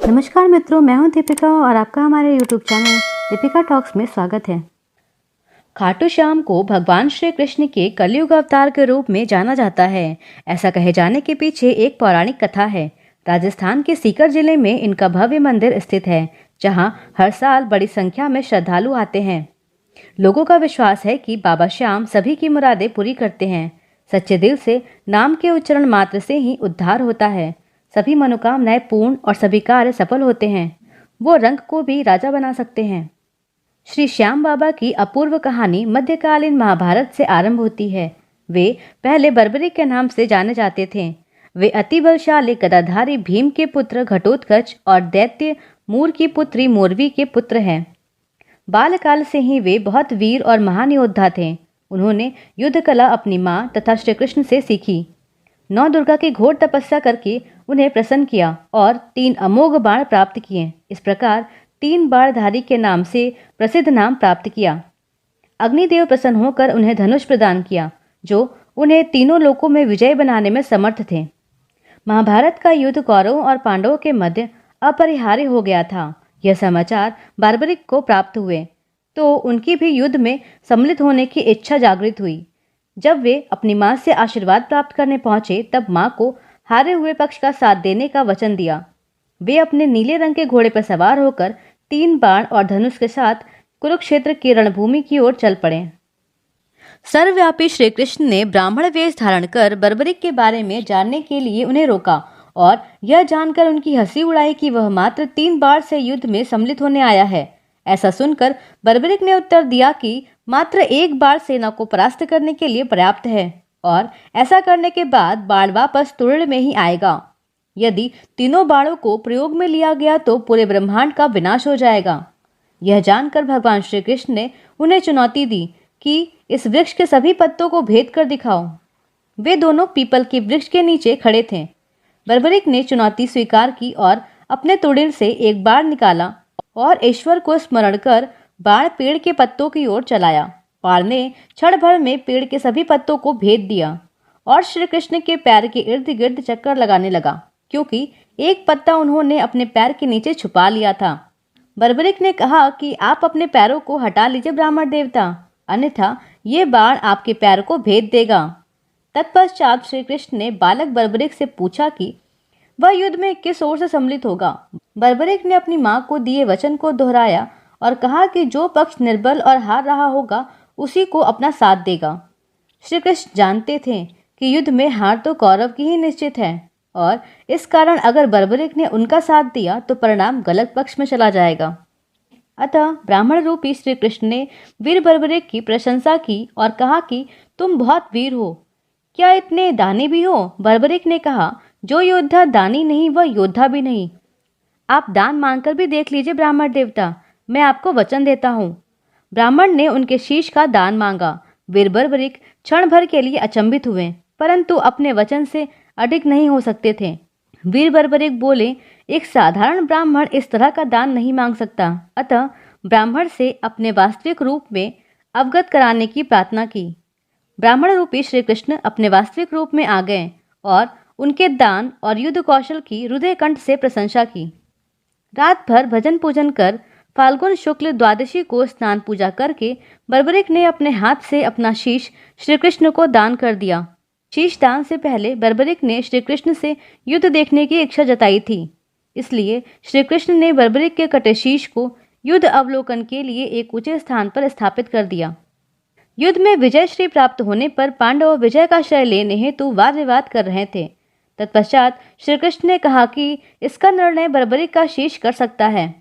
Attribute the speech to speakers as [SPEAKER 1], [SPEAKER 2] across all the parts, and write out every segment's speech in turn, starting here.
[SPEAKER 1] नमस्कार मित्रों, मैं हूं दीपिका और आपका हमारे यूट्यूब चैनल दीपिका टॉक्स में स्वागत है। खाटू श्याम को भगवान श्री कृष्ण के कलयुग अवतार के रूप में जाना जाता है। ऐसा कहे जाने के पीछे एक पौराणिक कथा है। राजस्थान के सीकर जिले में इनका भव्य मंदिर स्थित है, जहां हर साल बड़ी संख्या में श्रद्धालु आते हैं। लोगों का विश्वास है कि बाबा श्याम सभी की मुरादें पूरी करते हैं। सच्चे दिल से नाम के उच्चारण मात्र से ही उद्धार होता है। सभी मनोकामनाएं पूर्ण और सभी कार्य सफल होते हैं। वो रंग को भी राजा बना सकते हैं। श्री श्याम बाबा की अपूर्व कहानी मध्यकालीन महाभारत से आरंभ होती है। वे पहले बर्बरिक के नाम से जाने जाते थे। वे अति बलशाली गदाधारी भीम के पुत्र घटोत्कच और दैत्य मूर की पुत्री मोरवी के पुत्र हैं। बालकाल से ही वे बहुत वीर और महान योद्धा थे। उन्होंने युद्ध कला अपनी मां तथा श्री कृष्ण से सीखी। नौ दुर्गा की घोर तपस्या करके उन्हें प्रसन्न किया और 3 अमोघ बाण प्राप्त किए। इस प्रकार 3 बाणधारी के नाम से प्रसिद्ध नाम प्राप्त किया। अग्निदेव प्रसन्न होकर उन्हें धनुष प्रदान किया, जो उन्हें तीनों लोकों में विजय बनाने में समर्थ थे। महाभारत का युद्ध कौरवों और पांडवों के मध्य अपरिहार्य हो गया था। यह समाचार बर्बरिक को प्राप्त हुए तो उनकी भी युद्ध में सम्मिलित होने की इच्छा जागृत हुई। जब वे अपनी मां से आशीर्वाद प्राप्त करने पहुंचे, तब मां को हारे हुए पक्ष का साथ देने का वचन दिया। वे अपने नीले रंग के घोड़े पर सवार होकर 3 बाण और धनुष के साथ कुरुक्षेत्र की रणभूमि की ओर चल पड़े। सर्वव्यापी श्री कृष्ण ने ब्राह्मण वेश धारण कर बर्बरिक के बारे में जानने के लिए उन्हें रोका और यह जानकर उनकी हंसी उड़ाई कि वह मात्र 3 बार से युद्ध में सम्मिलित होने आया है। ऐसा सुनकर बर्बरिक ने उत्तर दिया कि मात्र 1 बार सेना को परास्त करने के लिए पर्याप्त है और ऐसा करने के बाद बाण वापस तुरड़ में ही आएगा। यदि तीनों बाणों को प्रयोग में लिया गया तो पूरे ब्रह्मांड का विनाश हो जाएगा। यह जानकर भगवान श्री कृष्ण ने उन्हें चुनौती दी कि इस वृक्ष के सभी पत्तों को भेद कर दिखाओ। वे दोनों पीपल के वृक्ष के नीचे खड़े थे। बर्बरिक ने चुनौती स्वीकार की और अपने तुड़ीर से एक बाण निकाला और ईश्वर को स्मरण कर बाण पेड़ के पत्तों की ओर चलाया। बाण ने क्षण भर में पेड़ के सभी पत्तों को भेद दिया और श्री कृष्ण के पैर के इर्द गिर्द चक्कर लगाने लगा, क्योंकि एक पत्ता उन्होंने अपने पैर के नीचे छुपा लिया था। बर्बरिक ने कहा कि आप अपने पैरों को हटा लीजिए ब्राह्मण देवता, अन्यथा ये बाण आपके पैर को भेद देगा। तत्पश्चात श्री कृष्ण ने बालक बर्बरिक से पूछा कि वह युद्ध में किस ओर से सम्मिलित होगा। बर्बरिक ने अपनी मां को दिए वचन को दोहराया और कहा कि जो पक्ष निर्बल और हार रहा होगा उसी को अपना साथ देगा। श्री कृष्ण जानते थे कि युद्ध में हार तो कौरव की ही निश्चित है और इस कारण अगर बर्बरिक ने उनका साथ दिया तो परिणाम गलत पक्ष में चला जाएगा। अतः ब्राह्मण रूपी श्री कृष्ण ने वीर बर्बरिक की प्रशंसा की और कहा कि तुम बहुत वीर हो, क्या इतने दानी भी हो? बर्बरिक ने कहा, जो योद्धा दानी नहीं वह योद्धा भी नहीं। आप दान मांगकर भी देख लीजिए ब्राह्मण देवता, मैं आपको वचन देता हूँ। ब्राह्मण ने उनके शीश का दान मांगा। वीर बर्बरिक क्षण भर के लिए अचंभित हुए, परंतु अपने वचन से अडिग नहीं हो सकते थे। वीर बर्बरिक बोले, एक साधारण ब्राह्मण इस तरह का दान नहीं मांग सकता। अतः ब्राह्मण से अपने वास्तविक रूप में अवगत कराने की प्रार्थना की। ब्राह्मण रूपी श्री कृष्ण अपने वास्तविक रूप में आ गए और उनके दान और युद्ध कौशल की हृदय कंठ से प्रशंसा की। रात भर भजन पूजन कर फाल्गुन शुक्ल द्वादशी को स्नान पूजा करके बर्बरिक ने अपने हाथ से अपना शीश श्री कृष्ण को दान कर दिया। शीश दान से पहले बर्बरिक ने श्री कृष्ण से युद्ध देखने की इच्छा जताई थी, इसलिए श्री कृष्ण ने बर्बरिक के कटे शीश को युद्ध अवलोकन के लिए एक ऊंचे स्थान पर स्थापित कर दिया। युद्ध में विजय श्री प्राप्त होने पर पांडव विजय का श्रेय लेने हेतु वाद विवाद कर रहे थे। तत्पश्चात श्री कृष्ण ने कहा कि इसका निर्णय बर्बरिक का शीश कर सकता है।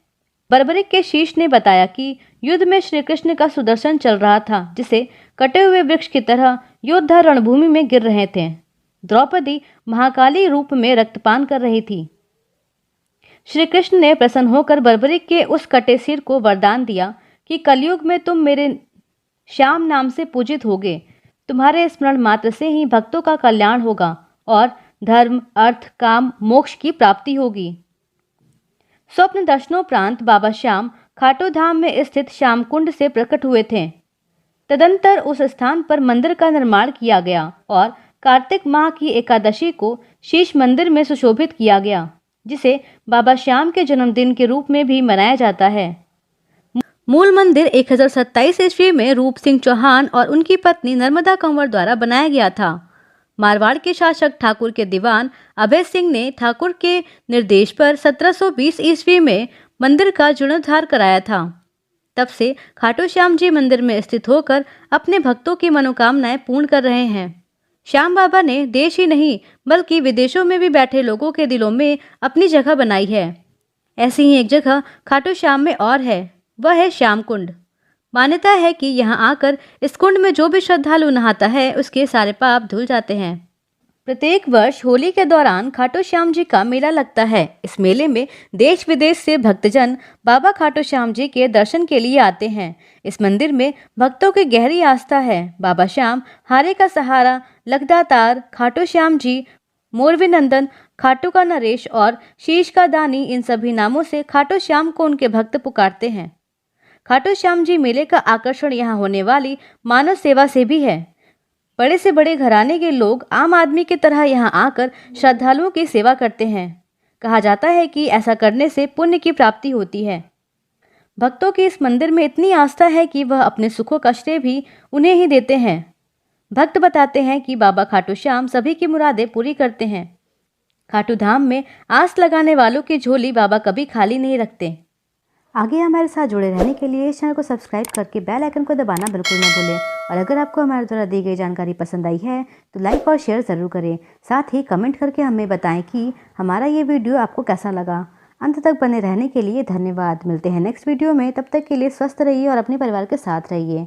[SPEAKER 1] बर्बरिक के शीश ने बताया कि युद्ध में श्री कृष्ण का सुदर्शन चल रहा था, जिसे कटे हुए वृक्ष की तरह योद्धा रणभूमि में गिर रहे थे। द्रौपदी महाकाली रूप में रक्तपान कर रही थी। श्री कृष्ण ने प्रसन्न होकर बर्बरिक के उस कटे सिर को वरदान दिया कि कलयुग में तुम मेरे श्याम नाम से पूजित होगे। तुम्हारे स्मरण मात्र से ही भक्तों का कल्याण होगा और धर्म, अर्थ, काम, मोक्ष की प्राप्ति होगी। स्वप्न दर्शनोपरांत बाबा श्याम खाटू धाम में स्थित श्याम कुंड से प्रकट हुए थे। तदंतर उस स्थान पर मंदिर का निर्माण किया गया और कार्तिक माह की एकादशी को शीश मंदिर में सुशोभित किया गया। जिसे बाबा श्याम के जन्मदिन के रूप में भी मनाया जाता है। मूल मंदिर 1027 ईस्वी में रूप सिंह चौहान और उनकी पत्नी नर्मदा कंवर द्वारा बनाया गया था। मारवाड़ के शासक ठाकुर के दीवान अभय सिंह ने ठाकुर के निर्देश पर 1720 ईस्वी में मंदिर का जीर्णोद्धार कराया था। तब से खाटू श्याम जी मंदिर में स्थित होकर अपने भक्तों की मनोकामनाएं पूर्ण कर रहे हैं। श्याम बाबा ने देश ही नहीं बल्कि विदेशों में भी बैठे लोगों के दिलों में अपनी जगह बनाई है। ऐसी ही एक जगह खाटू श्याम में और है, वह है श्याम कुंड। मान्यता है कि यहाँ आकर इस कुंड में जो भी श्रद्धालु नहाता है उसके सारे पाप धुल जाते हैं। प्रत्येक वर्ष होली के दौरान खाटू श्याम जी का मेला लगता है। इस मेले में देश विदेश से भक्तजन बाबा खाटू श्याम जी के दर्शन के लिए आते हैं। इस मंदिर में भक्तों की गहरी आस्था है। बाबा श्याम, हारे का सहारा, लखदातार, खाटू श्याम जी, मोरवी नंदन, खाटू का नरेश और शीश का दानी, इन सभी नामों से खाटू श्याम को उनके भक्त पुकारते हैं। खाटू श्याम जी मेले का आकर्षण यहाँ होने वाली मानव सेवा से भी है। बड़े से बड़े घराने के लोग आम आदमी की तरह यहाँ आकर श्रद्धालुओं की सेवा करते हैं। कहा जाता है कि ऐसा करने से पुण्य की प्राप्ति होती है। भक्तों की इस मंदिर में इतनी आस्था है कि वह अपने सुखों कष्टें भी उन्हें ही देते हैं। भक्त बताते हैं कि बाबा खाटू श्याम सभी की मुरादें पूरी करते हैं। खाटू धाम में आस लगाने वालों की झोली बाबा कभी खाली नहीं रखते। आगे हमारे साथ जुड़े रहने के लिए इस चैनल को सब्सक्राइब करके बेल आइकन को दबाना बिल्कुल न भूलें। और अगर आपको हमारे द्वारा दी गई जानकारी पसंद आई है तो लाइक और शेयर ज़रूर करें। साथ ही कमेंट करके हमें बताएं कि हमारा ये वीडियो आपको कैसा लगा। अंत तक बने रहने के लिए धन्यवाद। मिलते हैं नेक्स्ट वीडियो में, तब तक के लिए स्वस्थ रहिए और अपने परिवार के साथ रहिए।